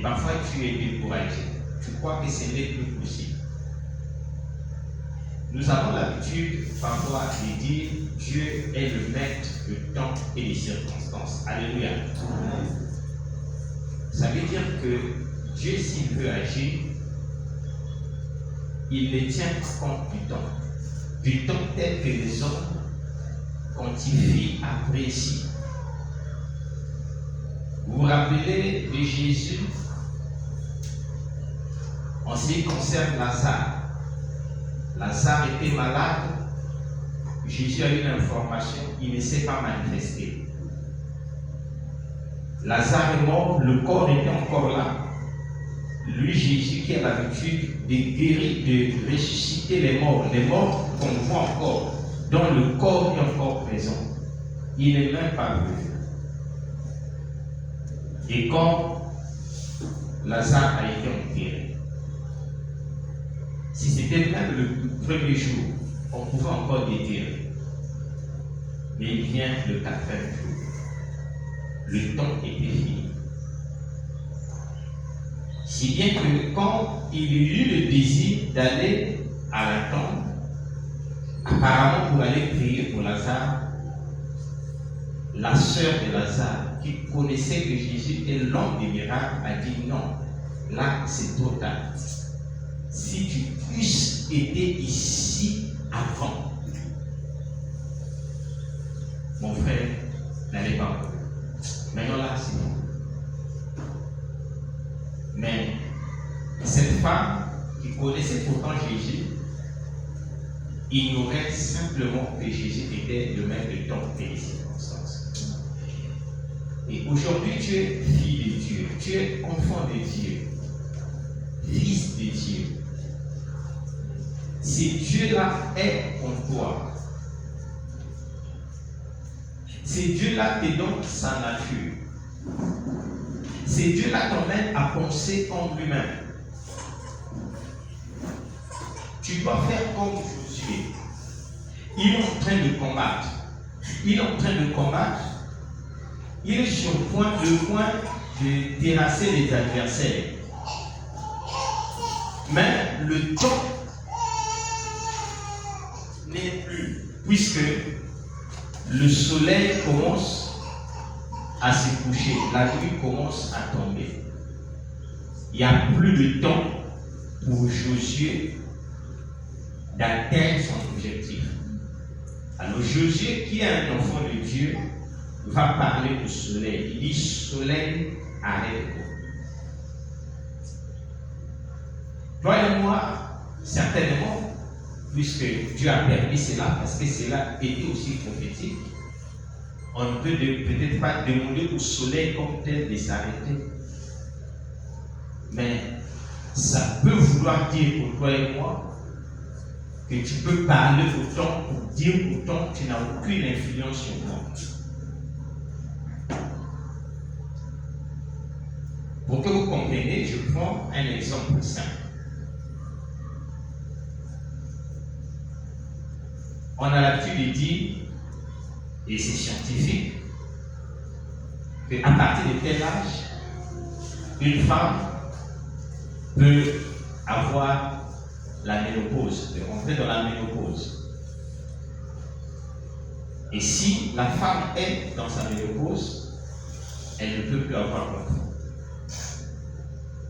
Et parfois tu es découragé. Tu crois que ce n'est plus possible. Nous avons l'habitude parfois de dire Dieu est le maître du temps et des circonstances. Alléluia. Ça veut dire que Dieu, s'il veut agir, il ne tient compte du temps tel que les hommes quantifient, apprécient. Vous vous rappelez de Jésus en ce qui concerne Lazare. Lazare était malade. Jésus a eu une information, il ne s'est pas manifesté. Lazare est mort, le corps était encore là. Lui, Jésus, qui a l'habitude de guérir, de ressusciter les morts qu'on voit encore, dont le corps est encore présent, il n'est même pas venu. Et quand Lazare a été enterré, si c'était même le premier jour, on pouvait encore déterrer. Mais il vient le quatrième jour. Le temps était fini. Si bien que quand il eut le désir d'aller à la tombe, apparemment pour aller prier pour Lazare, la sœur de Lazare, qui connaissait que Jésus était l'homme des miracles, a dit non, là c'est trop tard. Si tu eusses été ici avant, mon frère n'allait pas mourir. Maintenant là, c'est bon. Mais cette femme qui connaissait pourtant Jésus ignorait simplement que Jésus était le maître de temps et des circonstances. Et aujourd'hui, tu es fille de Dieu, tu es enfant de Dieu, fils de Dieu. Si Dieu-là est en toi, si Dieu-là te donne sa nature, si Dieu-là t'emmène à penser en lui-même, tu dois faire comme Josué. Il est en train de combattre. Il est en train de combattre. Il est sur le point de terrasser les adversaires. Mais le temps n'est plus, puisque le soleil commence à se coucher, la nuit commence à tomber. Il n'y a plus de temps pour Josué d'atteindre son objectif. Alors Josué, qui est un enfant de Dieu, va parler au soleil. Il dit, soleil, arrête-toi. Toi et moi, certainement, puisque Dieu a permis cela, parce que cela était aussi prophétique, on ne peut peut-être pas demander au soleil comme tel de s'arrêter. Mais ça peut vouloir dire pour toi et moi que tu peux parler au temps pour dire au temps que tu n'as aucune influence sur moi. Pour que vous compreniez, je prends un exemple simple. On a l'habitude de dire, et c'est scientifique, qu'à partir de tel âge, une femme peut avoir la ménopause, peut rentrer dans la ménopause. Et si la femme est dans sa ménopause, elle ne peut plus avoir d'enfant.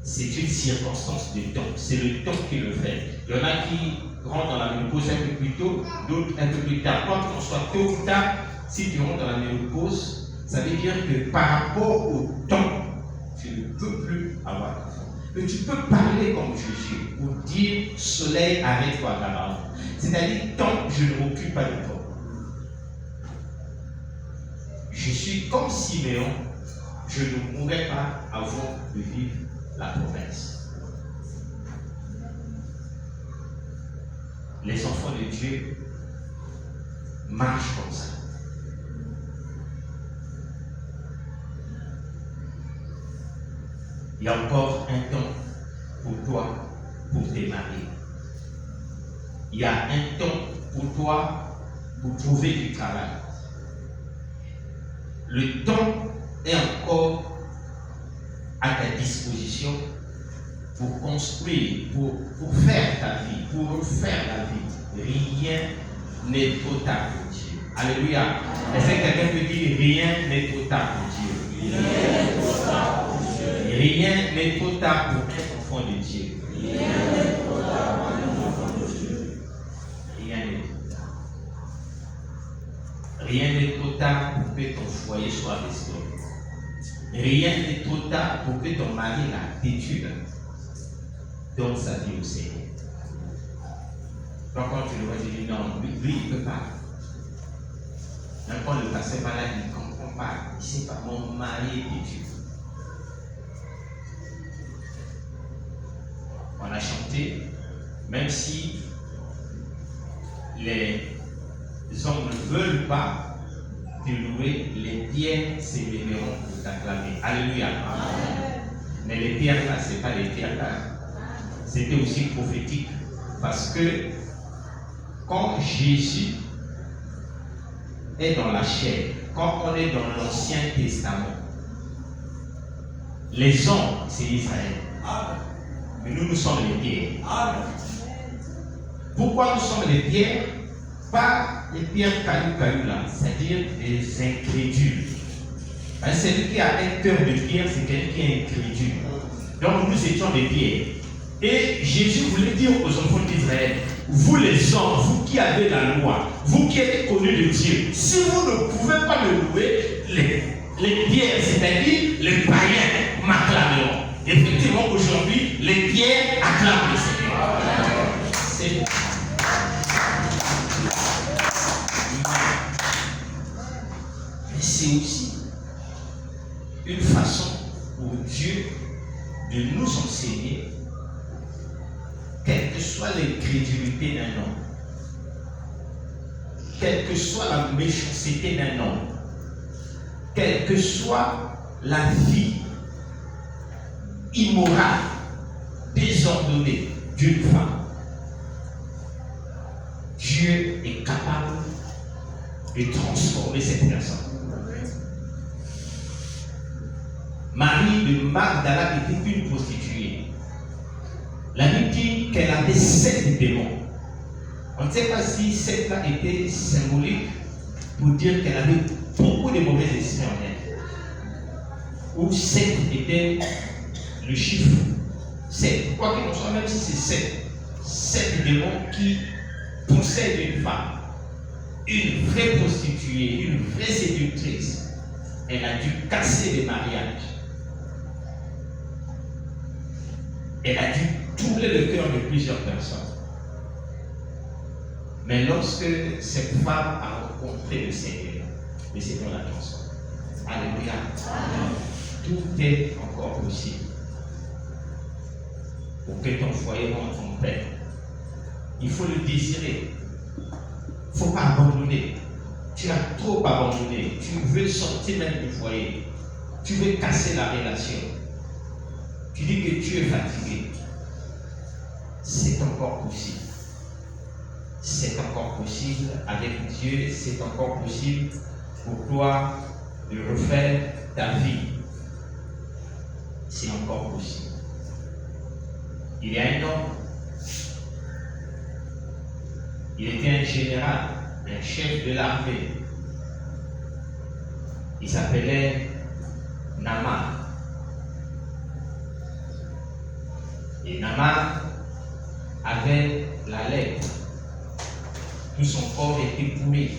C'est une circonstance de temps, c'est le temps qui le fait. Il y en a qui rentrent dans la ménopause un peu plus tôt, d'autres un peu plus tard. Quoi qu'on soit tôt ou tard, si tu rentres dans la ménopause, ça veut dire que par rapport au temps, tu ne peux plus avoir d'enfant. Mais tu peux parler comme Jésus pour dire soleil, arrête-toi là-bas. C'est-à-dire, tant que je ne m'occupe pas de toi, je suis comme Siméon, je ne mourrai pas avant de vivre la promesse. Les enfants de Dieu marchent comme ça. Il y a encore un temps pour toi pour te marier. Il y a un temps pour toi pour trouver du travail. Le temps est encore à ta disposition pour construire, pour faire ta vie, pour refaire la vie. Rien n'est trop tard pour Dieu. Alléluia. Est-ce que quelqu'un peut dire rien n'est trop tard pour Dieu? Rien n'est trop tard pour être enfant de Dieu. Rien n'est trop tard pour être enfant de Dieu. Rien n'est trop tard. Rien n'est trop tard pour que ton foyer soit restauré. Rien n'est trop tard pour que ton mari la têtue donne sa vie au Seigneur. Donc quand tu le vois, tu dis non, lui il ne peut pas. Même quand le pasteur va là, il ne comprend pas. Il ne sait pas, mon mari est têtu. On a chanté, même si les hommes ne veulent pas te louer, les pierres s'élèveront pour t'acclamer. Alléluia. Amen. Mais les pierres là, ce n'est pas les pierres là. C'était aussi prophétique. Parce que quand Jésus est dans la chair, quand on est dans l'Ancien Testament, les hommes, c'est Israël. Mais nous sommes les pierres. Pourquoi nous sommes les pierres? Pas les pierres caillou là, c'est-à-dire des incrédules. Celui qui a un cœur de pierre, c'est quelqu'un qui est incrédule. Donc nous étions des pierres. Et Jésus voulait dire aux enfants d'Israël, vous les hommes, vous qui avez la loi, vous qui êtes connus de Dieu, si vous ne pouvez pas me louer, les pierres, c'est-à-dire les païens, m'acclameront. Effectivement, aujourd'hui, les pierres acclament le Seigneur. C'est bon. Mais c'est aussi une façon pour Dieu de nous enseigner, quelle que soit l'incrédulité d'un homme, quelle que soit la méchanceté d'un homme, quelle que soit la vie immorale, désordonnée d'une femme, Dieu est capable de transformer cette personne. Marie de Magdala était une prostituée. La Bible dit qu'elle avait 7 démons. On ne sait pas si 7 là était symbolique pour dire qu'elle avait beaucoup de mauvais esprits en elle. Ou 7 était le chiffre 7. Quoi qu'il en soit, même si c'est 7 démons qui possèdent une femme, une vraie prostituée, une vraie séductrice, elle a dû casser les mariages. Elle a dû troubler le cœur de plusieurs personnes. Mais lorsque cette femme a rencontré le Seigneur l'a transformée. Alléluia. Tout est encore possible. Pour que ton foyer rentre en paix, il faut le désirer. Il ne faut pas abandonner. Tu as trop abandonné. Tu veux sortir même du foyer. Tu veux casser la relation. Tu dis que tu es fatigué. C'est encore possible. C'est encore possible. Avec Dieu, c'est encore possible pour toi de refaire ta vie. C'est encore possible. Il y a un homme. Il était un général, un chef de l'armée. Il s'appelait Naaman. Et Naaman avait la lèpre. Tout son corps était pourri.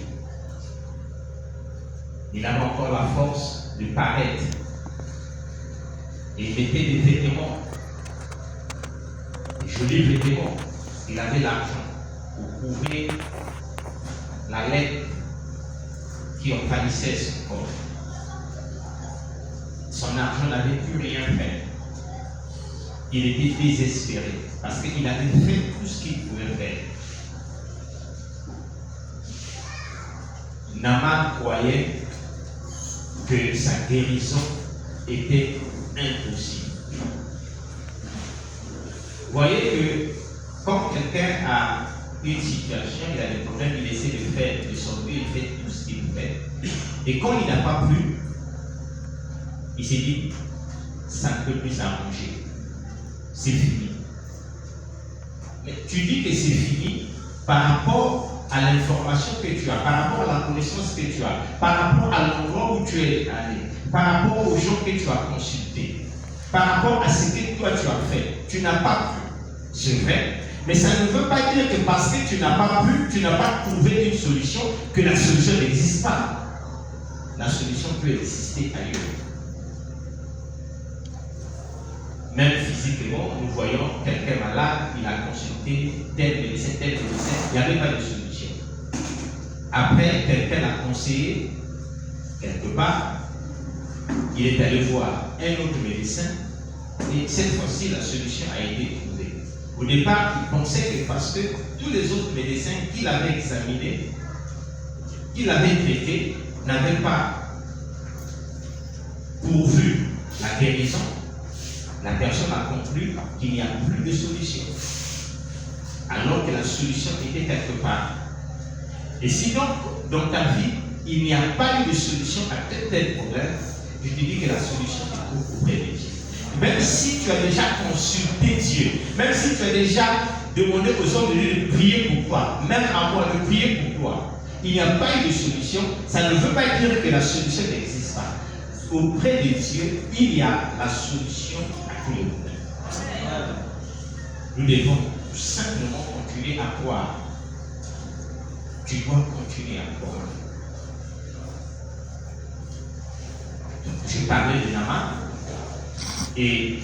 Il avait encore la force de paraître. Et il mettait des vêtements, des jolis vêtements. Il avait l'argent pour couvrir la lèpre qui envahissait son corps. Son argent n'avait plus rien fait. Il était désespéré parce qu'il avait fait tout ce qu'il pouvait faire. Naaman croyait que sa guérison était impossible. Vous voyez que quand quelqu'un a une situation, il a des problèmes, il essaie de faire de son mieux, il fait tout ce qu'il fait. Et quand il n'a pas pu, il s'est dit, ça ne peut plus s'arranger. C'est fini. Mais tu dis que c'est fini par rapport à l'information que tu as, par rapport à la connaissance que tu as, par rapport à l'endroit où tu es allé, par rapport aux gens que tu as consultés, par rapport à ce que toi tu as fait. Tu n'as pas pu. C'est vrai. Mais ça ne veut pas dire que parce que tu n'as pas pu, tu n'as pas trouvé une solution, que la solution n'existe pas. La solution peut exister ailleurs. Même physiquement, nous voyons quelqu'un malade, il a consulté tel médecin, il n'y avait pas de solution. Après, quelqu'un l'a conseillé, quelque part, il est allé voir un autre médecin, et cette fois-ci, la solution a été trouvée. Au départ, il pensait que parce que tous les autres médecins qu'il avait examinés, qu'il avait traités, n'avaient pas pourvu la guérison, la personne a conclu qu'il n'y a plus de solution. Alors que la solution était quelque part. Et si donc, dans ta vie, il n'y a pas eu de solution à tel problème, je te dis que la solution se trouve auprès de Dieu. Même si tu as déjà consulté Dieu, même si tu as déjà demandé aux hommes de Dieu de prier pour toi, même à moi de prier pour toi, il n'y a pas eu de solution, ça ne veut pas dire que la solution n'existe pas. Auprès de Dieu, il y a la solution à tous les problèmes. Nous devons tout simplement continuer à croire. Tu dois continuer à croire. Je parlais de Naaman, et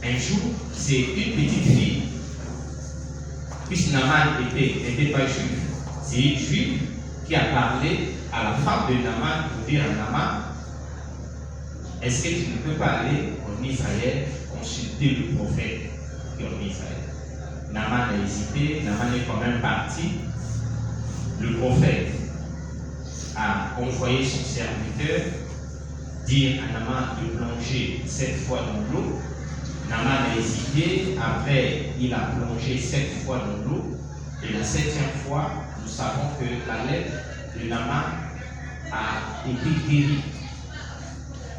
un jour, c'est une petite fille, puisque Naaman n'était pas juif, c'est une juive qui a parlé à la femme de Naaman pour dire à Naaman, est-ce que tu ne peux pas aller en Israël consulter le prophète qui est en Israël? Naaman a hésité, Naaman est quand même parti. Le prophète a envoyé son serviteur dire à Naaman de plonger 7 fois dans l'eau. Naaman a hésité, après il a plongé 7 fois dans l'eau, et la 7e fois, nous savons que la lèpre de Naaman a été guérie.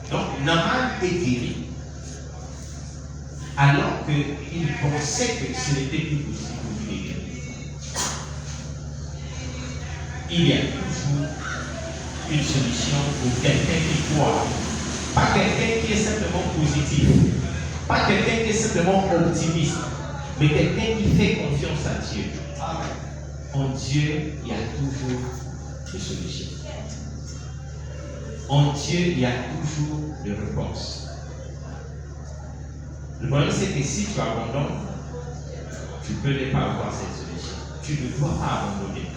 Donc Naaman est guéri, alors qu'il pensait que ce n'était plus possible de le guérir. Il y a toujours une solution pour quelqu'un qui croit. Pas quelqu'un qui est simplement positif, pas quelqu'un qui est simplement optimiste, mais quelqu'un qui fait confiance à Dieu. En Dieu, il y a toujours des solutions. En Dieu, il y a toujours des réponses. Le problème, c'est que si tu abandonnes, tu peux ne pas avoir cette solution. Tu ne dois pas abandonner.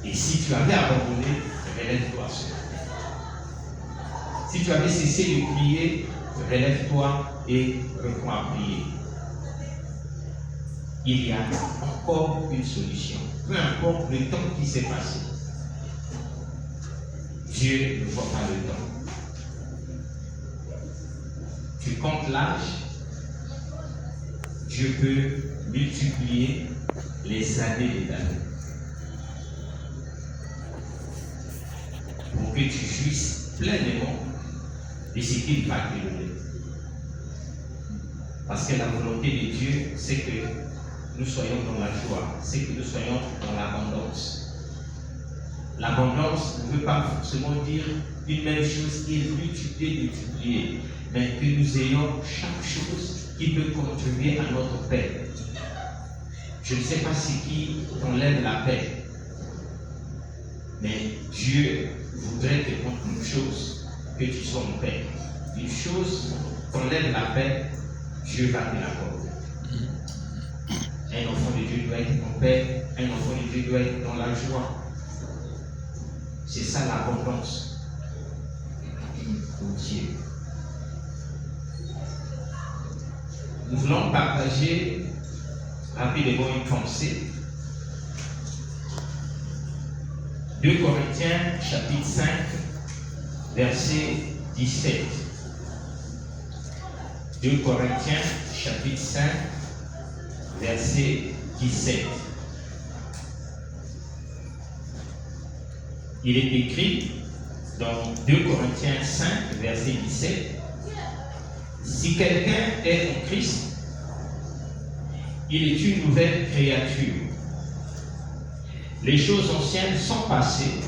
Et si tu avais abandonné, relève-toi. Si tu avais cessé de prier, relève-toi et reprends à prier. Il y a encore une solution. Peu importe le temps qui s'est passé. Dieu ne voit pas le temps. Tu comptes l'âge, Dieu peut multiplier les années des années. Pour que tu jouisses pleinement de ce qu'il va te donner. Parce que la volonté de Dieu, c'est que nous soyons dans la joie, c'est que nous soyons dans l'abondance. L'abondance ne veut pas forcément dire une même chose qui est multipliée, mais que nous ayons chaque chose qui peut contribuer à notre paix. Je ne sais pas ce qui t'enlève la paix, mais Dieu voudrait te prendre une chose, que tu sois en paix. Une chose t'enlève la paix, Dieu va te l'accorder. Un enfant de Dieu doit être en paix, un enfant de Dieu doit être dans la joie. C'est ça l'abondance pour Dieu. Nous voulons partager rapidement une pensée. 2 Corinthiens chapitre 5, verset 17. 2 Corinthiens chapitre 5, verset 17. Il est écrit dans 2 Corinthiens 5, verset 17, Si quelqu'un est en Christ, il est une nouvelle créature. Les choses anciennes sont passées.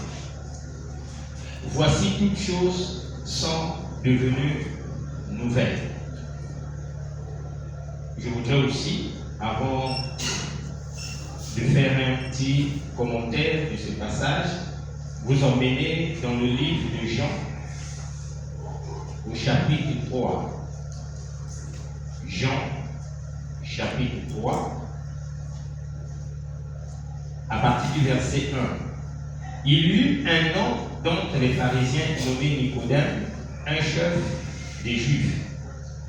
Voici toutes choses sont devenues nouvelles. Je voudrais aussi, avant de faire un petit commentaire de ce passage, vous emmener dans le livre de Jean, au chapitre 3. Jean, chapitre 3, à partir du verset 1. Il y eut un homme d'entre les pharisiens nommé Nicodème, un chef des Juifs,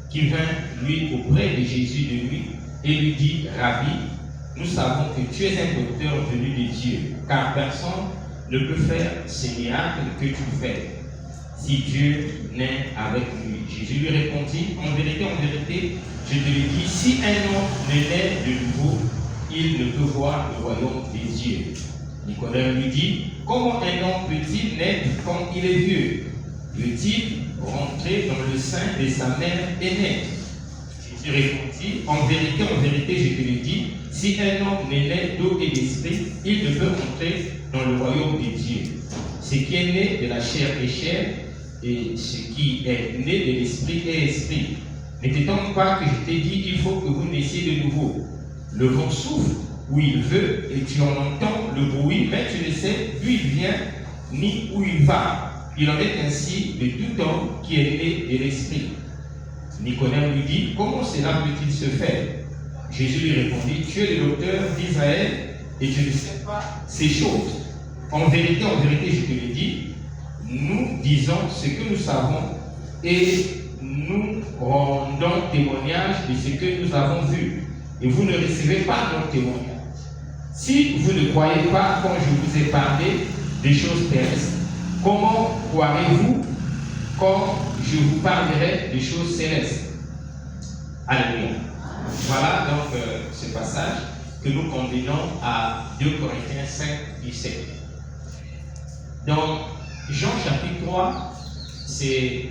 qui vint lui auprès de Jésus de nuit et lui dit, Rabbi, nous savons que tu es un docteur venu de Dieu, car personne ne peut faire ces miracles que tu fais, si Dieu n'est avec lui. Jésus lui répondit, en vérité, je te le dis, si un homme ne naît de nouveau, il ne peut voir le royaume des cieux. Nicodème lui dit, comment un homme peut-il naître quand il est vieux? Peut-il rentrer dans le sein de sa mère et naître? Jésus répondit, en vérité, je te le dis, si un homme n'est né d'eau et d'esprit, il ne peut rentrer dans le royaume des dieux. Ce qui est né de la chair est chair, et ce qui est né de l'esprit est esprit. N'était-donc pas que je t'ai dit, il faut que vous naissiez de nouveau? Le vent souffle où il veut, et tu en entends le bruit, mais tu ne sais d'où il vient, ni où il va. Il en est ainsi de tout homme qui est né de l'esprit. Nicodème lui dit, comment cela peut-il se faire? Jésus lui répondit, tu es le docteur d'Israël, et tu ne sais pas ces choses. En vérité, je te le dis, nous disons ce que nous savons, et nous rendons témoignage de ce que nous avons vu. Et vous ne recevez pas notre témoignage. Si vous ne croyez pas quand je vous ai parlé des choses terrestres, comment croirez-vous quand je vous parlerai des choses célestes? Alléluia. Voilà donc ce passage que nous combinons à 2 Corinthiens 5, 17. Dans Jean chapitre 3, c'est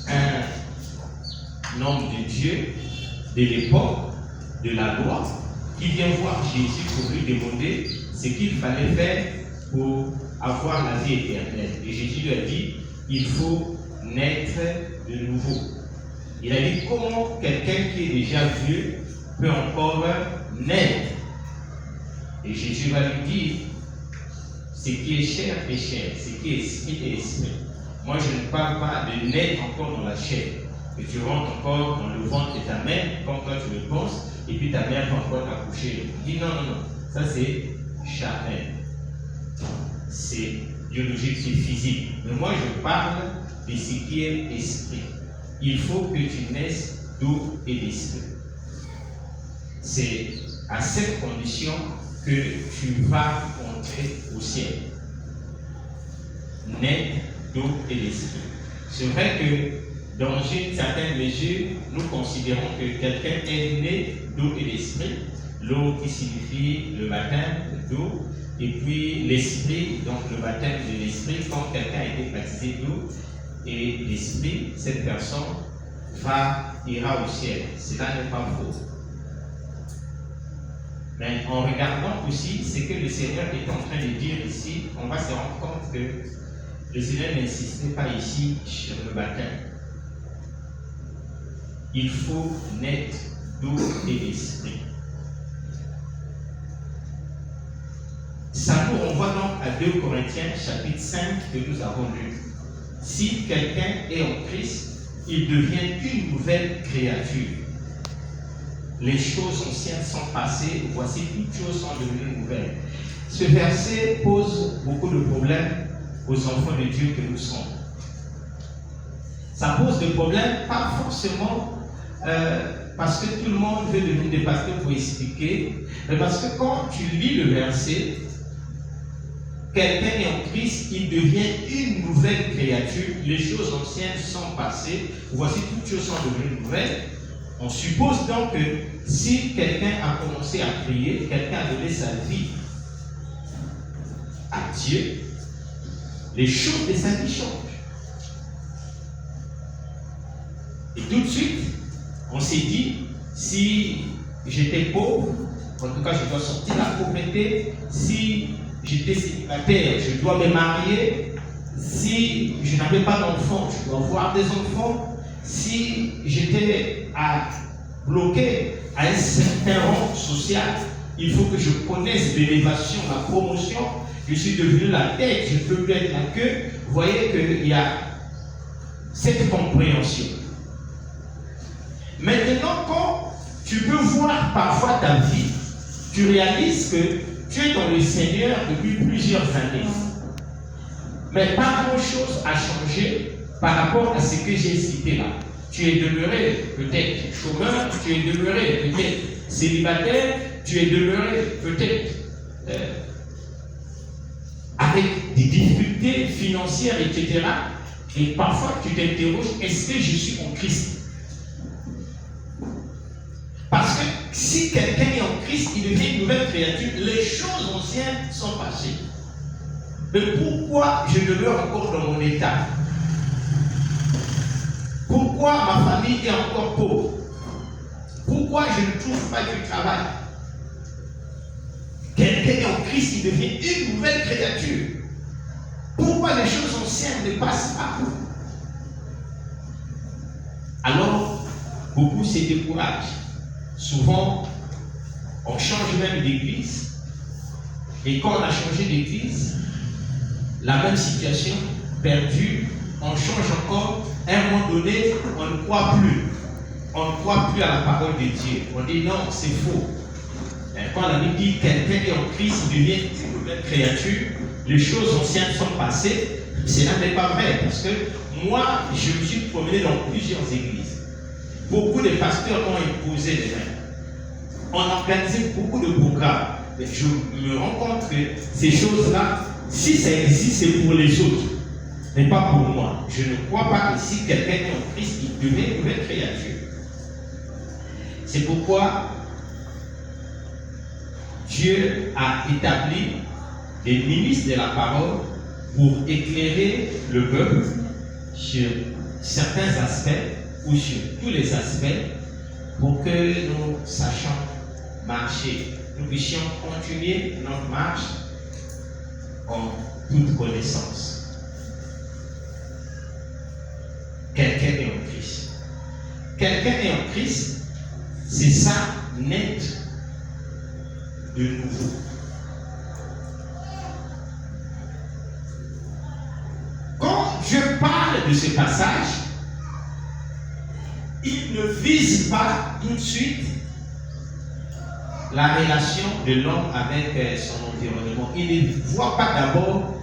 un homme de Dieu de l'époque de la loi qui vient voir Jésus pour lui demander ce qu'il fallait faire pour avoir la vie éternelle. Et Jésus lui a dit, il faut naître de nouveau. Il a dit, comment quelqu'un qui est déjà vieux peut encore naître? Et Jésus va lui dire, ce qui est chair est chair, ce qui est esprit est esprit. Moi, je ne parle pas de naître encore dans la chair, que tu rentres encore dans le ventre de ta mère, comme toi tu le penses, et puis ta mère va encore t'accoucher. Il dit non, ça c'est charnel. C'est biologique, c'est physique. Mais moi, je parle de ce qui est esprit. Il faut que tu naisses d'eau et d'esprit. C'est à cette condition que tu vas entrer au ciel. Naître d'eau et d'esprit. C'est vrai que dans une certaine mesure, nous considérons que quelqu'un est né d'eau et d'esprit. L'eau qui signifie le baptême d'eau, et puis l'esprit, donc le baptême de l'esprit, quand quelqu'un a été baptisé d'eau et l'esprit, cette personne ira au ciel. Cela n'est pas faux. Mais en regardant aussi ce que le Seigneur est en train de dire ici, on va se rendre compte que le Seigneur n'insistait pas ici sur le baptême. Il faut naître d'eau et d'esprit. Ça nous renvoie donc à 2 Corinthiens chapitre 5 que nous avons lu. Si quelqu'un est en Christ, il devient une nouvelle créature. Les choses anciennes sont passées, voici toutes choses sont devenues nouvelles. Ce verset pose beaucoup de problèmes aux enfants de Dieu que nous sommes. Ça pose des problèmes, pas forcément parce que tout le monde veut devenir des pasteurs pour expliquer, mais parce que quand tu lis le verset, quelqu'un est en Christ, il devient une nouvelle créature, les choses anciennes sont passées, voici toutes choses sont devenues nouvelles. On suppose donc que si quelqu'un a commencé à prier, quelqu'un a donné sa vie à Dieu, les choses de sa vie changent. Et tout de suite, on s'est dit, si j'étais pauvre, en tout cas je dois sortir de la pauvreté, si j'étais célibataire, je dois me marier, si je n'avais pas d'enfants, je dois avoir des enfants, si j'étais bloqué à un certain rang social, il faut que je connaisse l'élévation, la promotion. Je suis devenu la tête, je ne peux plus être la queue. Vous voyez qu'il y a cette compréhension. Maintenant, quand tu peux voir parfois ta vie, tu réalises que tu es dans le Seigneur depuis plusieurs années. Mais pas grand-chose a changé par rapport à ce que j'ai cité là. Tu es demeuré peut-être chômeur, tu es demeuré peut-être célibataire, tu es demeuré peut-être avec des difficultés financières, etc. Et parfois tu t'interroges, est-ce que je suis en Christ? Parce que si quelqu'un est en Christ, il devient une nouvelle créature, les choses anciennes sont passées. Mais pourquoi je demeure encore dans mon état? Pourquoi ma famille est encore pauvre? Pourquoi je ne trouve pas du travail? Quelqu'un est en Christ, il devient une nouvelle créature. Pourquoi les choses anciennes ne passent pas? Alors, beaucoup se découragent. Souvent, on change même d'église. Et quand on a changé d'église, la même situation perdue, on change encore. À un moment donné, on ne croit plus. On ne croit plus à la parole de Dieu. On dit non, c'est faux. Quand la Bible dit quelqu'un est en Christ, il devient une nouvelle créature, les choses anciennes sont passées, cela n'est pas vrai. Parce que moi, je me suis promené dans plusieurs églises. Beaucoup de pasteurs ont imposé les mains. On organisé beaucoup de programmes. Mais je me rends compte que ces choses-là, si ça existe, c'est pour les autres, mais pas pour moi. Je ne crois pas que si quelqu'un est en Christ, il devient une nouvelle créature. C'est pourquoi Dieu a établi des ministres de la parole pour éclairer le peuple sur certains aspects ou sur tous les aspects pour que nous sachions marcher, nous puissions continuer notre marche en toute connaissance. Quelqu'un est en Christ. Quelqu'un est en Christ, c'est ça, naître de nouveau. Quand je parle de ce passage, il ne vise pas tout de suite la relation de l'homme avec son environnement. Il ne voit pas d'abord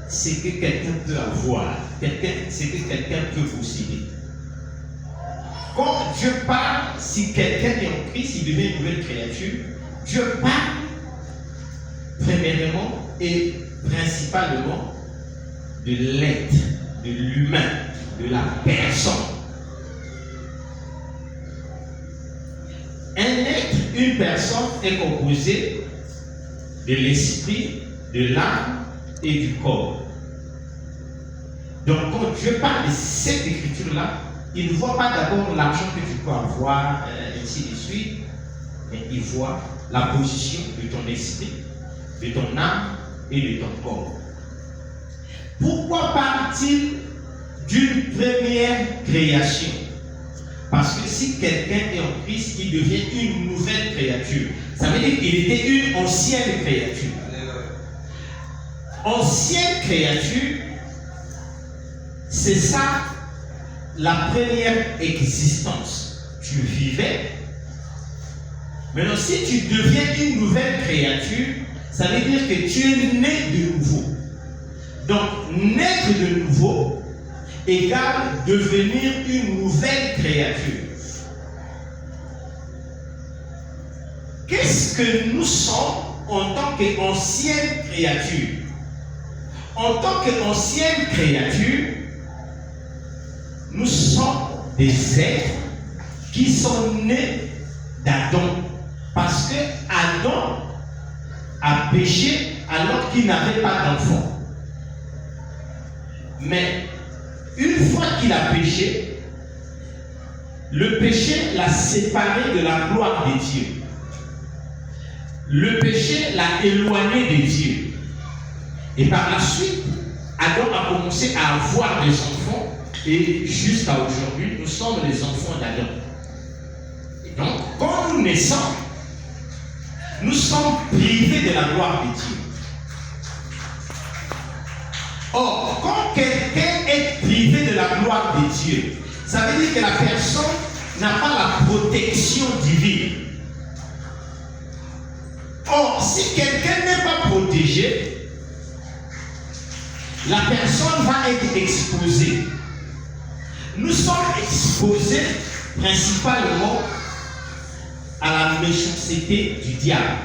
ce que quelqu'un peut avoir, ce que quelqu'un peut posséder. Quand je parle, si quelqu'un est en Christ, il devient une nouvelle créature, je parle premièrement et principalement de l'être, de l'humain, de la personne. Un être, une personne est composée de l'esprit, de l'âme et du corps. Donc quand je parle de cette écriture-là, il ne voit pas d'abord l'argent que tu peux avoir, ainsi de suite, mais il voit la position de ton esprit, de ton âme et de ton corps. Pourquoi parle-t-il d'une première création? Parce que si quelqu'un est en Christ, il devient une nouvelle créature. Ça veut dire qu'il était une ancienne créature. Ancienne créature, c'est ça la première existence. Tu vivais. Maintenant, si tu deviens une nouvelle créature, ça veut dire que tu es né de nouveau. Donc, naître de nouveau égale devenir une nouvelle créature. Qu'est-ce que nous sommes en tant qu'ancienne créature? En tant qu'ancienne créature, nous sommes des êtres qui sont nés d'Adam. Parce que Adam a péché alors qu'il n'avait pas d'enfant. Mais une fois qu'il a péché, le péché l'a séparé de la gloire de Dieu. Le péché l'a éloigné de Dieu. Et par la suite, Adam a commencé à avoir des enfants. Et jusqu'à aujourd'hui, nous sommes les enfants d'Adam. Et donc, quand nous naissons, nous sommes privés de la gloire de Dieu. Or, quand quelqu'un est privé de la gloire de Dieu, ça veut dire que la personne n'a pas la protection divine. Or, si quelqu'un n'est pas protégé, la personne va être exposée. Nous sommes exposés principalement à la méchanceté du diable.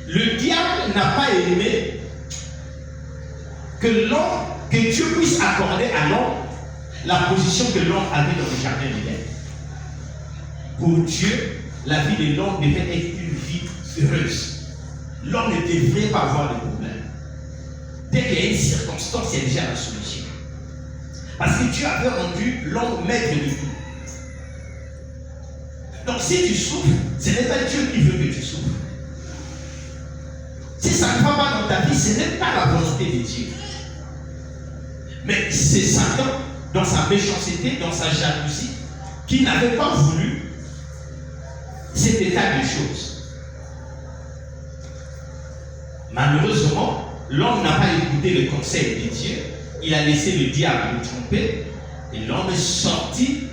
Le diable n'a pas aimé que Dieu puisse accorder à l'homme la position que l'homme avait dans le jardin d'Éden. Pour Dieu, la vie de l'homme devait être une vie heureuse. L'homme ne devrait pas avoir de problème. Dès qu'il y a une circonstance, il y a déjà la solution. Parce que Dieu avait rendu l'homme maître de tout. Donc si tu souffres, ce n'est pas Dieu qui veut que tu souffres. Si ça ne va pas dans ta vie, ce n'est pas la volonté de Dieu. Mais c'est Satan, dans sa méchanceté, dans sa jalousie, qui n'avait pas voulu cet état de choses. Malheureusement, l'homme n'a pas écouté le conseil de Dieu. Il a laissé le diable le tromper. Et l'homme est sorti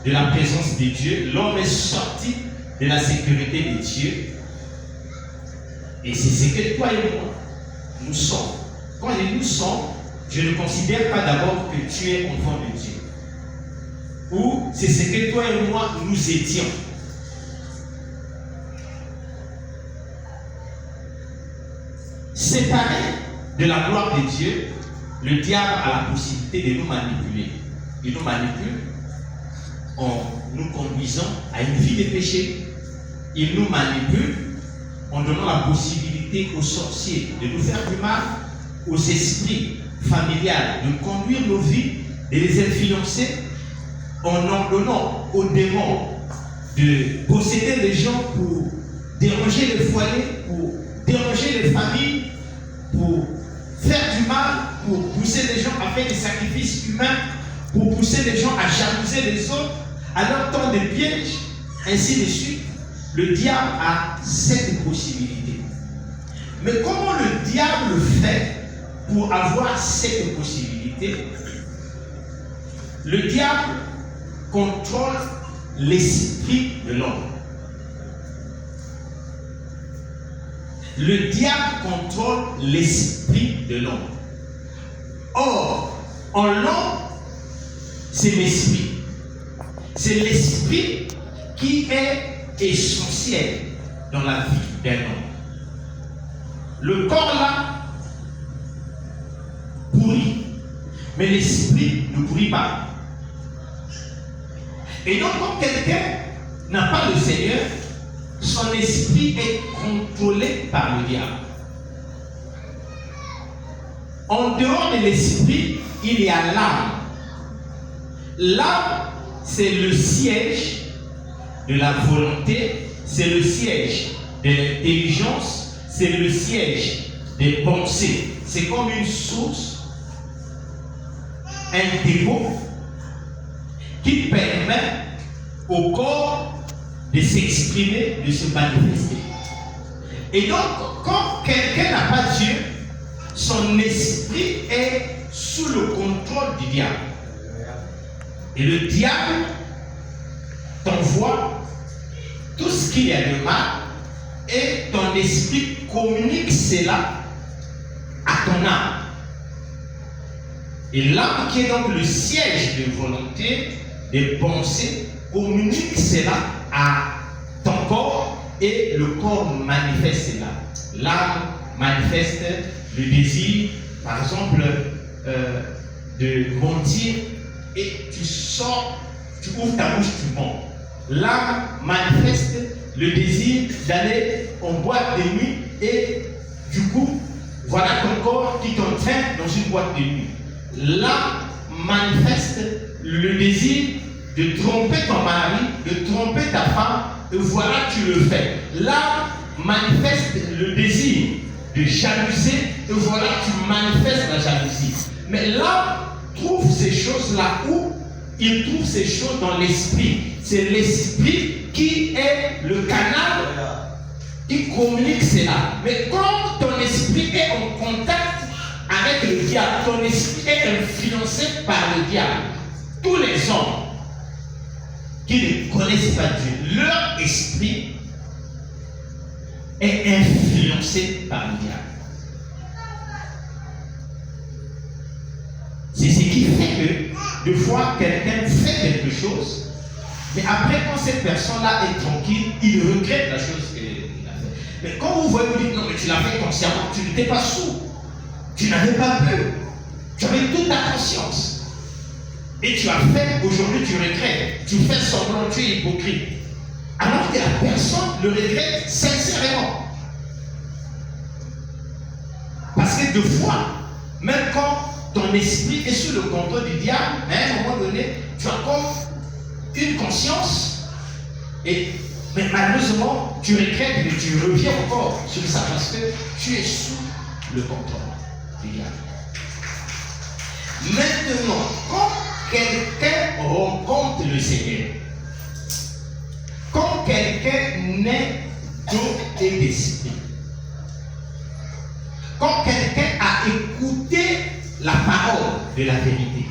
de la présence de Dieu. L'homme est sorti de la sécurité de Dieu. Et c'est ce que toi et moi, nous sommes. Quand nous sommes, je ne considère pas d'abord que tu es enfant de Dieu. Ou c'est ce que toi et moi, nous étions. Séparés de la gloire de Dieu, le diable a la possibilité de nous manipuler. Il nous manipule en nous conduisant à une vie de péché. Il nous manipule en donnant la possibilité aux sorciers de nous faire du mal, aux esprits familiales de conduire nos vies, de les influencer, en donnant aux démons de posséder les gens pour déranger les foyers, pour déranger les familles, pour faire du mal, pour pousser les gens à faire des sacrifices humains, pour pousser les gens à jalouser les autres, à leur tendre des pièges, ainsi de suite. Le diable a cette possibilité. Mais comment le diable fait pour avoir cette possibilité? Le diable contrôle l'esprit de l'homme. Le diable contrôle l'esprit de l'homme. Or, en l'homme, c'est l'esprit. C'est l'esprit qui est essentiel dans la vie d'un homme. Le corps là pourrit, mais l'esprit ne pourrit pas. Et donc, quand quelqu'un n'a pas le Seigneur, son esprit est contrôlé par le diable. En dehors de l'esprit, il y a l'âme. L'âme, c'est le siège de la volonté, c'est le siège de l'intelligence, c'est le siège des pensées. C'est comme une source, un dépôt qui permet au corps de s'exprimer, de se manifester. Et donc, quand quelqu'un n'a pas Dieu, son esprit est sous le contrôle du diable. Et le diable t'envoie tout ce qu'il y a de mal et ton esprit communique cela à ton âme. Et l'âme qui est donc le siège de volonté, de pensée, communique cela à ton corps et le corps manifeste cela. L'âme manifeste le désir, par exemple, de mentir et tu sors, tu ouvres ta bouche, tu mens. L'âme manifeste le désir d'aller en boîte de nuit et du coup, voilà ton corps qui t'entraîne dans une boîte de nuit. L'âme manifeste le désir de tromper ton mari, de tromper ta femme, et voilà, tu le fais. L'âme manifeste le désir de jalouser, et voilà, tu manifestes la jalousie. Mais l'âme trouve ces choses-là où il trouve ces choses dans l'esprit. C'est l'esprit qui est le canal qui communique cela. Mais quand ton esprit est en contact avec le diable, ton esprit est influencé par le diable. Tous les hommes qui ne connaissent pas Dieu, leur esprit est influencé par le diable. C'est ce qui fait que, de fois, quelqu'un fait quelque chose, mais après, quand cette personne-là est tranquille, il regrette la chose qu'il a fait. Mais quand vous voyez, vous dites, non, mais tu l'as fait consciemment, tu n'étais pas sourd, tu n'avais pas peur, tu avais toute ta conscience. Et tu as fait, aujourd'hui tu regrettes, tu fais semblant, tu es hypocrite. Alors que la personne le regrette sincèrement. Parce que deux fois, même quand ton esprit est sous le contrôle du diable, à un moment donné, tu as comme une conscience, mais malheureusement, tu regrettes et tu reviens encore sur ça parce que tu es sous le contrôle du diable. Maintenant, quand quelqu'un rencontre le Seigneur, quand quelqu'un naît d'eau et d'esprit, quand quelqu'un a écouté la parole de la vérité,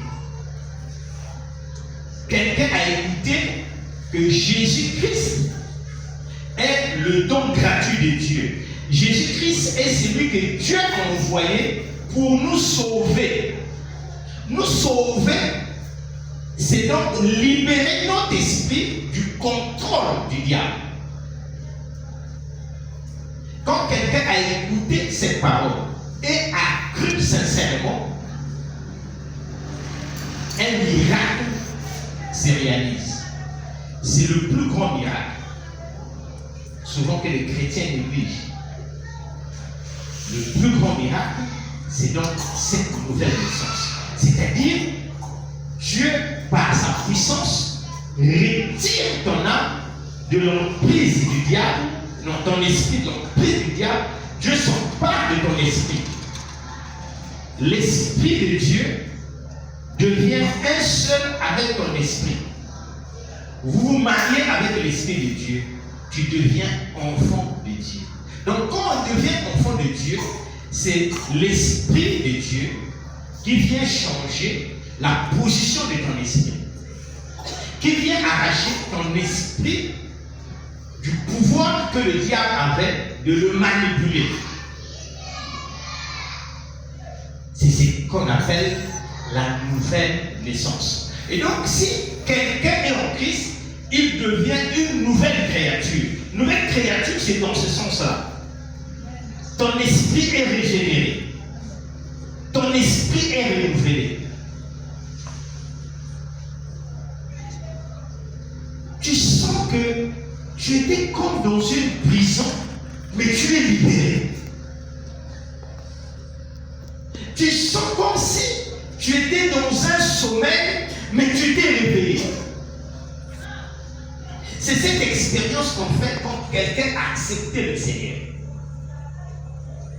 quelqu'un a écouté que Jésus-Christ est le don gratuit de Dieu. Jésus-Christ est celui que Dieu a envoyé pour nous sauver. Nous sauver, c'est donc libérer notre esprit du contrôle du diable. Quand quelqu'un a écouté cette parole et a cru sincèrement, un miracle se réalise. C'est le plus grand miracle. Souvent que les chrétiens négligent. Le plus grand miracle, c'est donc cette nouvelle naissance. C'est-à-dire, Dieu, par sa puissance, retire ton âme de l'emprise du diable, non, ton esprit de l'emprise du diable. Dieu s'empare de ton esprit. L'esprit de Dieu devient un seul avec ton esprit. Vous vous mariez avec l'esprit de Dieu, tu deviens enfant de Dieu. Donc, quand on devient enfant de Dieu, c'est l'esprit de Dieu qui vient changer la position de ton esprit, qui vient arracher ton esprit du pouvoir que le diable avait de le manipuler. C'est ce qu'on appelle la nouvelle naissance. Et donc, si quelqu'un est en Christ, il devient une nouvelle créature. Nouvelle créature, c'est dans ce sens-là. Ton esprit est régénéré. Ton esprit est renouvelé. Tu sens que tu étais comme dans une prison, mais tu es libéré. Tu sens comme si tu étais dans un sommeil, mais tu t'es réveillé. C'est cette expérience qu'on fait quand quelqu'un a accepté le Seigneur.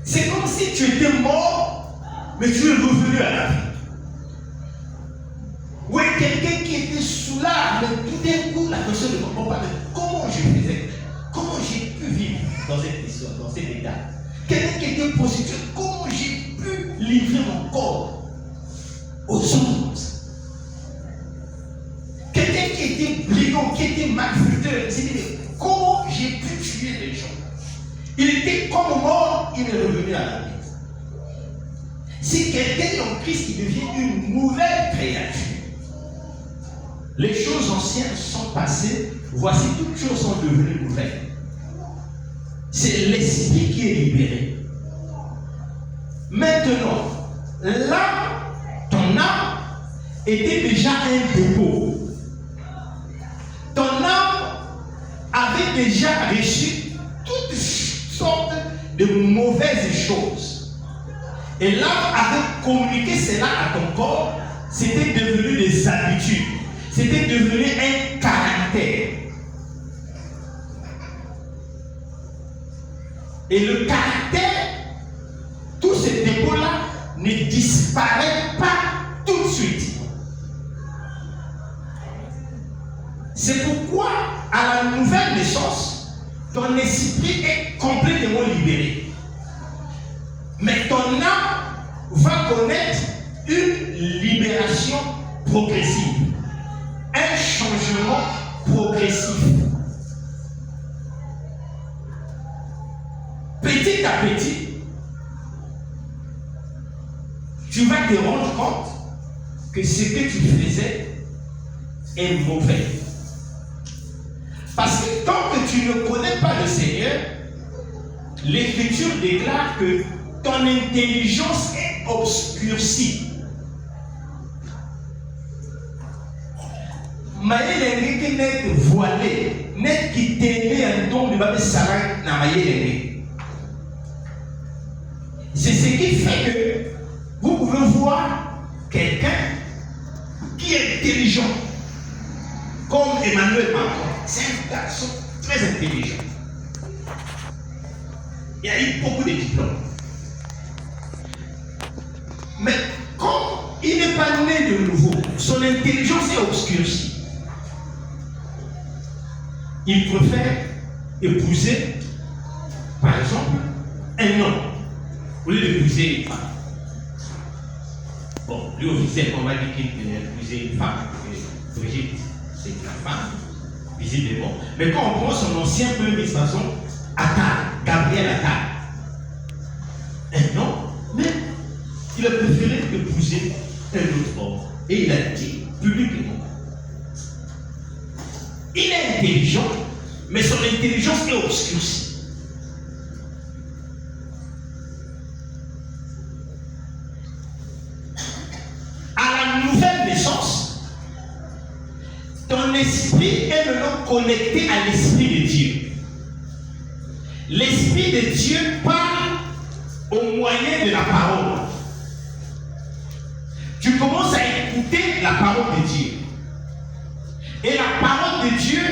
C'est comme si tu étais mort, mais tu es revenu à la vie. Ou quelqu'un qui était sous l'âme, mais tout d'un coup, la personne ne comprend pas comment je faisais, comment j'ai pu vivre dans cette histoire, dans cet état. Quelqu'un qui était prostitué, comment j'ai pu livrer mon corps aux hommes. Quelqu'un qui était brigand, qui était malfaiteur, comment j'ai pu tuer les gens. Il était comme mort, il est revenu à la vie. Si quelqu'un est en Christ, il devient une nouvelle créature. Les choses anciennes sont passées, voici toutes choses sont devenues nouvelles. C'est l'esprit qui est libéré. Maintenant, l'âme, ton âme, était déjà un dépôt. Ton âme avait déjà reçu toutes sortes de mauvaises choses. Et l'âme avait communiqué cela à ton corps, c'était devenu des habitudes. c'était devenu un caractère. Et le caractère, tout ce dépôt-là ne disparaît pas tout de suite. C'est pourquoi, à la nouvelle naissance, ton esprit est complètement libéré. Mais ton âme va connaître une libération progressive, un changement progressif. Petit à petit, tu vas te rendre compte que ce que tu faisais est mauvais. Parce que tant que tu ne connais pas le Seigneur, l'Écriture déclare que ton intelligence est obscurcie. Maïe qui n'est voilé, n'est qui tenait un don de Babé Sarah na Maïe. C'est ce qui fait que vous pouvez voir quelqu'un qui est intelligent, comme Emmanuel Macron. C'est un garçon très intelligent. Il a eu beaucoup de diplômes. Mais comme il n'est pas né de nouveau, son intelligence est obscurcie. Il préfère épouser, par exemple, un homme au lieu d'épouser une femme. Bon, lui officiellement, on va dire qu'il peut épouser une femme. Brigitte, c'est une femme, visiblement. Mais quand on prend son ancien premier ministre, Attal, Gabriel Attal, un homme, mais il a préféré épouser un autre homme. Et il a dit publiquement. Il est intelligent, mais son intelligence est obscurcie. À la nouvelle naissance, ton esprit est maintenant connecté à l'Esprit de Dieu. L'Esprit de Dieu parle au moyen de la parole. Tu commences à écouter la parole de Dieu. Et la parole de Dieu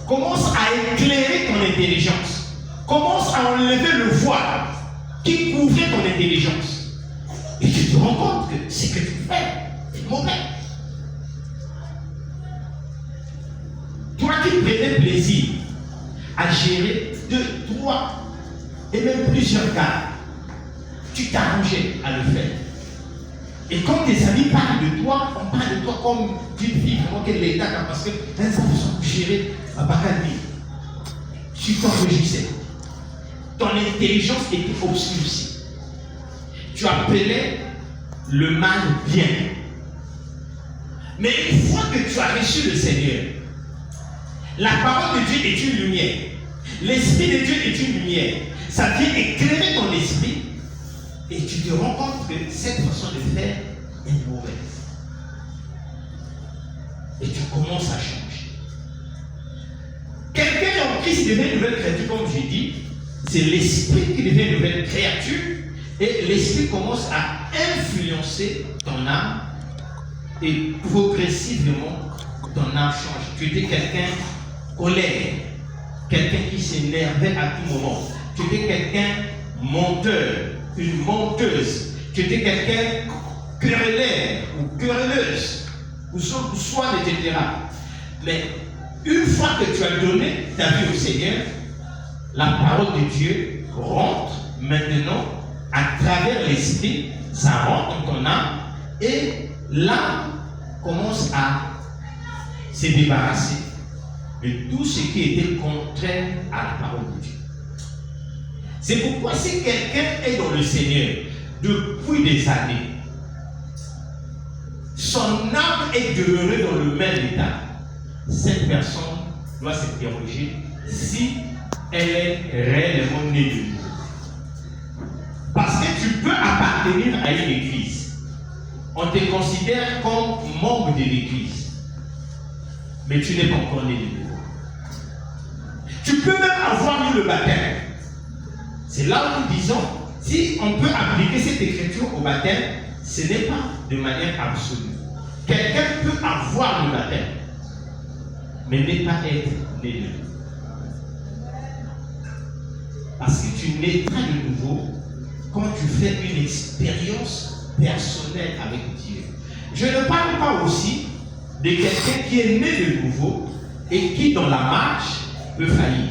commence à éclairer ton intelligence. Commence à enlever le voile qui couvrait ton intelligence. Et tu te rends compte que ce que tu fais est mauvais. Toi qui prenais plaisir à gérer 2, 3 et même plusieurs gars, tu t'arrangeais à le faire. Et quand tes amis parlent de toi, on parle de toi comme d'une fille, vraiment qu'elle est là, parce que les enfants sont gérés à Bakali. Tu t'enregistrais. Ton intelligence était obscurcie. Tu appelais le mal bien. Mais une fois que tu as reçu le Seigneur, la parole de Dieu est une lumière. L'Esprit de Dieu est une lumière. Ça vient éclairer ton esprit. Et tu te rends compte que cette façon de faire est mauvaise. Et tu commences à changer. Quelqu'un en Christ devient une nouvelle créature, comme j'ai dit. C'est l'esprit qui devient une nouvelle créature. Et l'esprit commence à influencer ton âme. Et progressivement, ton âme change. Tu étais quelqu'un colère. Quelqu'un qui s'énervait à tout moment. Tu étais quelqu'un menteur. Une menteuse, tu étais quelqu'un querelleur ou querelleuse, ou soit, etc. Mais une fois que tu as donné ta vie au Seigneur, la parole de Dieu rentre maintenant à travers l'esprit, ça rentre dans ton âme, et l'âme commence à se débarrasser de tout ce qui était contraire à la parole de Dieu. C'est pourquoi si quelqu'un est dans le Seigneur depuis des années, son âme est demeurée dans le même état, cette personne doit s'interroger si elle est réellement née de nouveau. Parce que tu peux appartenir à une église. On te considère comme membre de l'église. Mais tu n'es pas encore né de nouveau. Tu peux même avoir eu le baptême. C'est là où nous disons, si on peut appliquer cette écriture au baptême, ce n'est pas de manière absolue. Quelqu'un peut avoir le mais ne pas être né de nouveau. Parce que tu naîtras de nouveau quand tu fais une expérience personnelle avec Dieu. Je ne parle pas aussi de quelqu'un qui est né de nouveau et qui, dans la marche, peut faillir.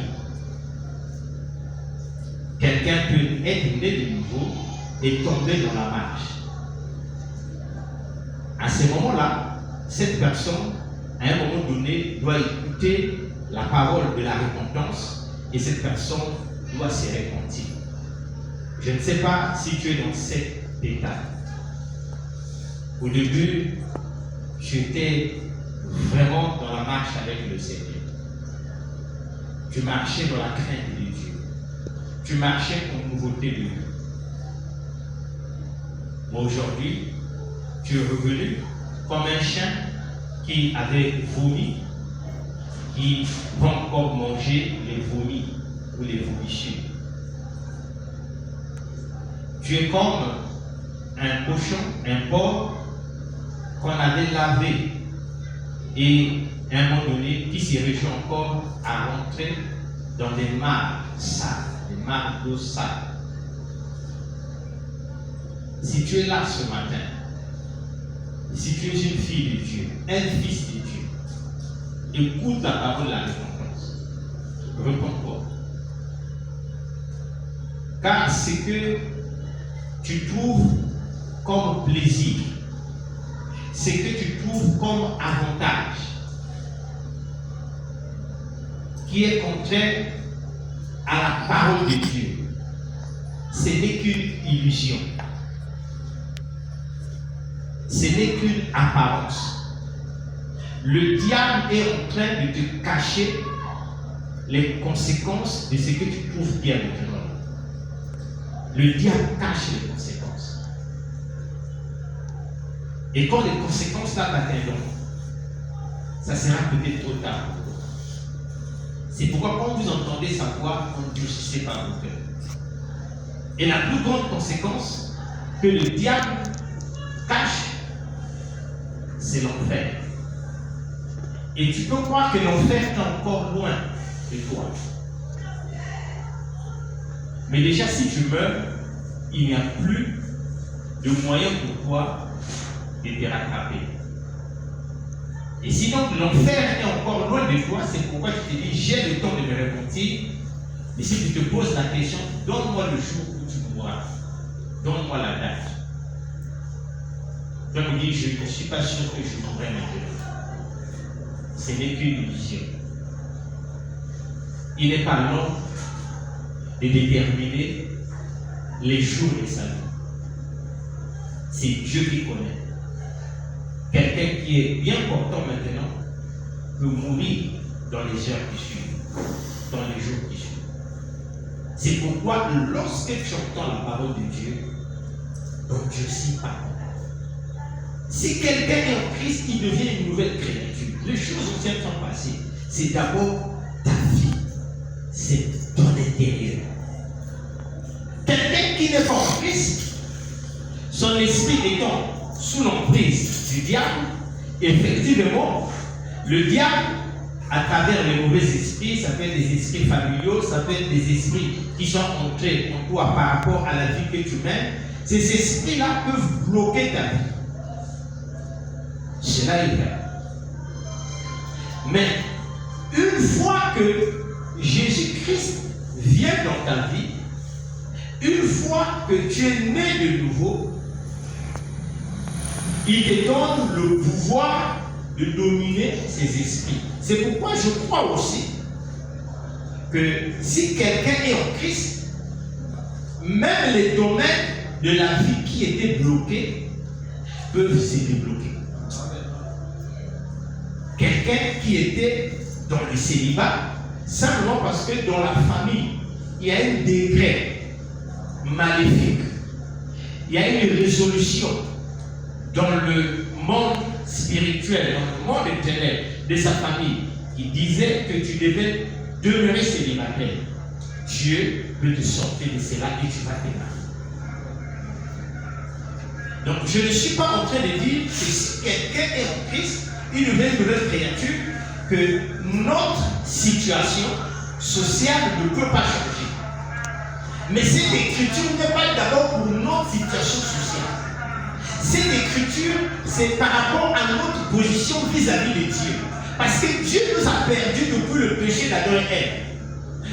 Quelqu'un peut être né de nouveau et tomber dans la marche. À ce moment-là, cette personne, à un moment donné, doit écouter la parole de la repentance et cette personne doit se repentir. Je ne sais pas si tu es dans cet état. Au début, j'étais vraiment dans la marche avec le Seigneur. Tu marchais dans la crainte de Dieu. Tu marchais en nouveauté de vie. Mais aujourd'hui, tu es revenu comme un chien qui avait vomi, qui va encore manger les vomis ou les vomissures. Tu es comme un cochon, un porc qu'on avait lavé et à un moment donné qui se réjouit encore à rentrer dans des mares sales, des mares d'eau sale. Si tu es là ce matin, si tu es une fille de Dieu, un fils de Dieu, écoute la parole de la repentance. Repends-toi. Car ce que tu trouves comme plaisir, ce que tu trouves comme avantage, qui est contraire à la parole de Dieu, ce n'est qu'une illusion. Ce n'est qu'une apparence. Le diable est en train de te cacher les conséquences de ce que tu trouves bien maintenant. Le diable cache les conséquences. Et quand les conséquences là t'atteindront, ça sera peut-être trop tard. C'est pourquoi quand vous entendez sa voix, endurcissez pas vos cœurs. Et la plus grande conséquence que le diable cache, c'est l'enfer. Et tu peux croire que l'enfer est encore loin de toi. Mais déjà, si tu meurs, il n'y a plus de moyen pour toi de te rattraper. Et sinon, l'enfer est encore loin de toi, c'est pourquoi tu te dis, j'ai le temps de me repentir. Mais si tu te poses la question, donne-moi le jour où tu mourras. Donne-moi la date. Tu vas me dire, je ne suis pas sûr que je mourrai maintenant. Ce n'est qu'une illusion. Il n'est pas long de déterminer les jours de sa vie. C'est Dieu qui connaît. Quelqu'un qui est bien portant maintenant peut mourir dans les heures qui suivent, dans les jours qui suivent. C'est pourquoi lorsque tu entends la parole de Dieu, endurcis pas. Si quelqu'un est en Christ, il devient une nouvelle créature. Les choses anciennes sont passées. C'est d'abord ta vie. C'est ton intérieur. Quelqu'un qui n'est pas en Christ, son esprit étant sous l'emprise du diable, effectivement, le diable, à travers les mauvais esprits, ça peut être des esprits familiaux, ça peut être des esprits qui sont entrés en toi par rapport à la vie que tu mènes, ces esprits-là peuvent bloquer ta vie. Cela est vrai. Mais une fois que Jésus-Christ vient dans ta vie, une fois que tu es né de nouveau, il te donne le pouvoir de dominer ces esprits. C'est pourquoi je crois aussi que si quelqu'un est en Christ, même les domaines de la vie qui étaient bloqués peuvent se débloquer. Quelqu'un qui était dans le célibat, simplement parce que dans la famille, il y a un degré maléfique, il y a une résolution dans le monde spirituel, dans le monde éternel de sa famille, qui disait que tu devais demeurer célibataire. Dieu peut te sortir de cela et tu vas te marier. Donc je ne suis pas en train de dire que si quelqu'un est en Christ, il devient une nouvelle créature, que notre situation sociale ne peut pas changer. Mais cette écriture n'est pas d'abord pour notre situation sociale. Cette écriture, c'est par rapport à notre position vis-à-vis de Dieu. Parce que Dieu nous a perdus depuis le péché d'Adam et Ève.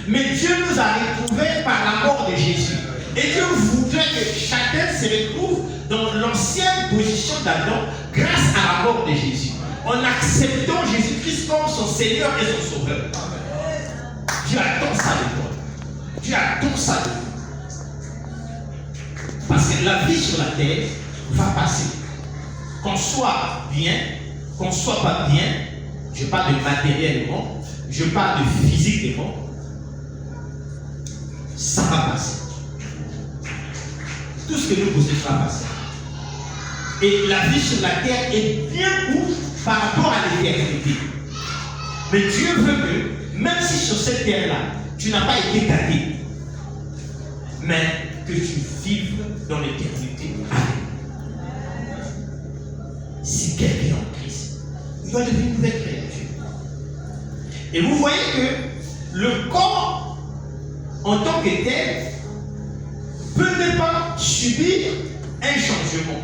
Mais Dieu nous a retrouvés par la mort de Jésus. Et Dieu voudrait que chacun se retrouve dans l'ancienne position d'Adam grâce à la mort de Jésus. En acceptant Jésus-Christ comme son Seigneur et son Sauveur. Dieu attend ça de toi. Dieu attend ça de toi. Parce que la vie sur la terre va passer. Qu'on soit bien, qu'on soit pas bien, je parle de matériellement, je parle de physiquement, ça va passer. Tout ce que nous possédons va passer. Et la vie sur la terre est bien courte par rapport à l'éternité. Mais Dieu veut que, même si sur cette terre-là, tu n'as pas été gâté, mais que tu vives dans l'éternité. Si quelqu'un est en Christ, il doit devenir une nouvelle créature. Et vous voyez que le corps, en tant que tel, peut ne pas subir un changement.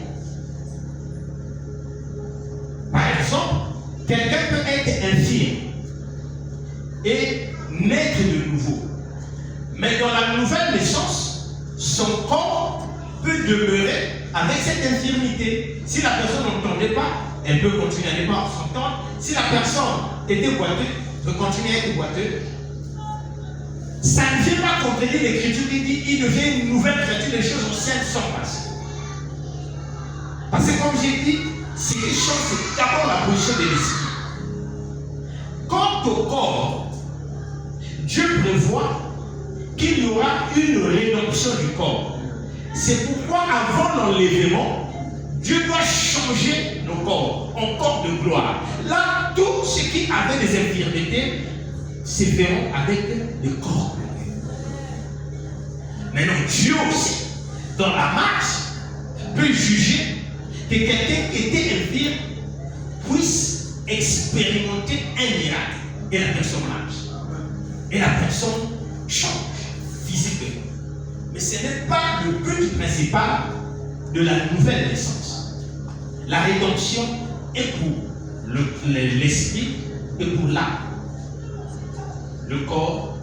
Par exemple, quelqu'un peut être infirme et naître de nouveau. Mais dans la nouvelle naissance, son corps peut demeurer avec cette infirmité. Si la personne n'entendait pas, elle peut continuer à ne pas s'entendre. Si la personne était boiteuse, peut continuer à être boiteuse. Ça ne vient pas contredire l'écriture qui dit il devient une nouvelle créature, les choses anciennes sont passées. Parce que comme j'ai dit, ce qui change, c'est d'abord la position de l'esprit. Quant au corps, Dieu prévoit qu'il y aura une rédemption du corps. C'est pourquoi avant l'enlèvement, Dieu doit changer nos corps en corps de gloire. Là, tous ceux qui avaient des infirmités se verront avec des corps glorieux. Maintenant, Dieu aussi, dans la marche, peut juger que quelqu'un qui était infirme puisse expérimenter un miracle. Et la personne marche. Et la personne change physiquement. Mais ce n'est pas le but principal de la nouvelle naissance. La rédemption est pour l'esprit et pour l'âme. Le corps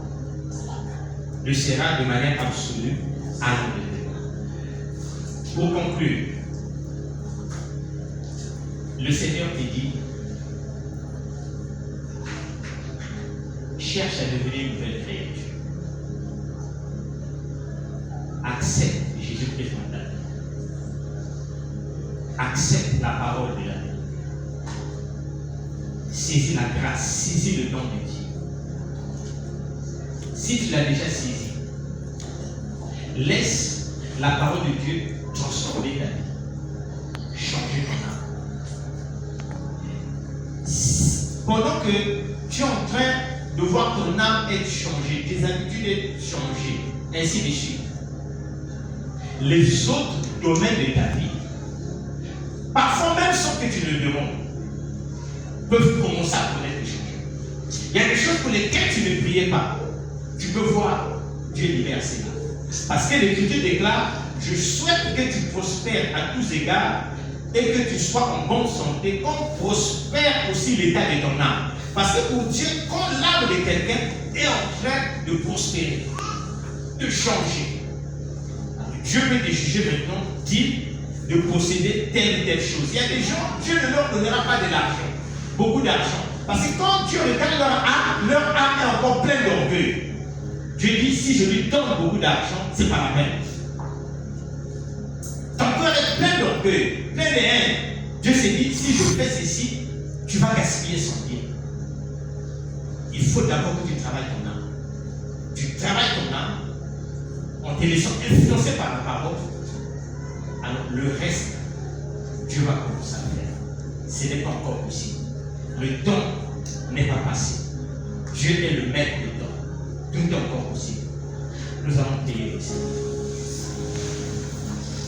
le sera de manière absolue à l'enlèvement. Pour conclure, le Seigneur te dit, cherche à devenir une nouvelle créature. Accepte Jésus-Christ dans ta vie. Accepte la parole de la vie. Saisis la grâce, saisis le don de Dieu. Si tu l'as déjà saisi, laisse la parole de Dieu transformer ta vie, changer ton âme. Pendant que tu es en train de voir ton âme être changée, tes habitudes être changées, ainsi de suite, les autres domaines de ta vie, parfois même sans que tu le demandes, peuvent commencer à connaître des choses. Il y a des choses pour lesquelles tu ne priais pas. Tu peux voir Dieu libère cela. Parce que l'Écriture déclare, je souhaite que tu prospères à tous égards et que tu sois en bonne santé, comme prospère aussi l'état de ton âme. Parce que pour Dieu, quand l'âme de quelqu'un est en train de prospérer, de changer, Dieu veut te juger maintenant, dit de posséder telle ou telle chose. Il y a des gens, Dieu ne leur donnera pas de l'argent, beaucoup d'argent. Parce que quand Dieu regarde leur âme est encore pleine d'orgueil. Dieu dit, si je lui donne beaucoup d'argent, c'est pas la peine. Ton cœur est plein d'orgueil, plein de haine. Dieu s'est dit, si je fais ceci, tu vas gaspiller son bien. Il faut d'abord que tu travailles ton âme. Tu travailles ton âme en te laissant influencer par la parole. Alors le reste, Dieu va commencer à faire. Ce n'est pas encore possible. Le temps n'est pas passé. Dieu est le maître du temps. Tout est encore possible. Nous allons prier ici.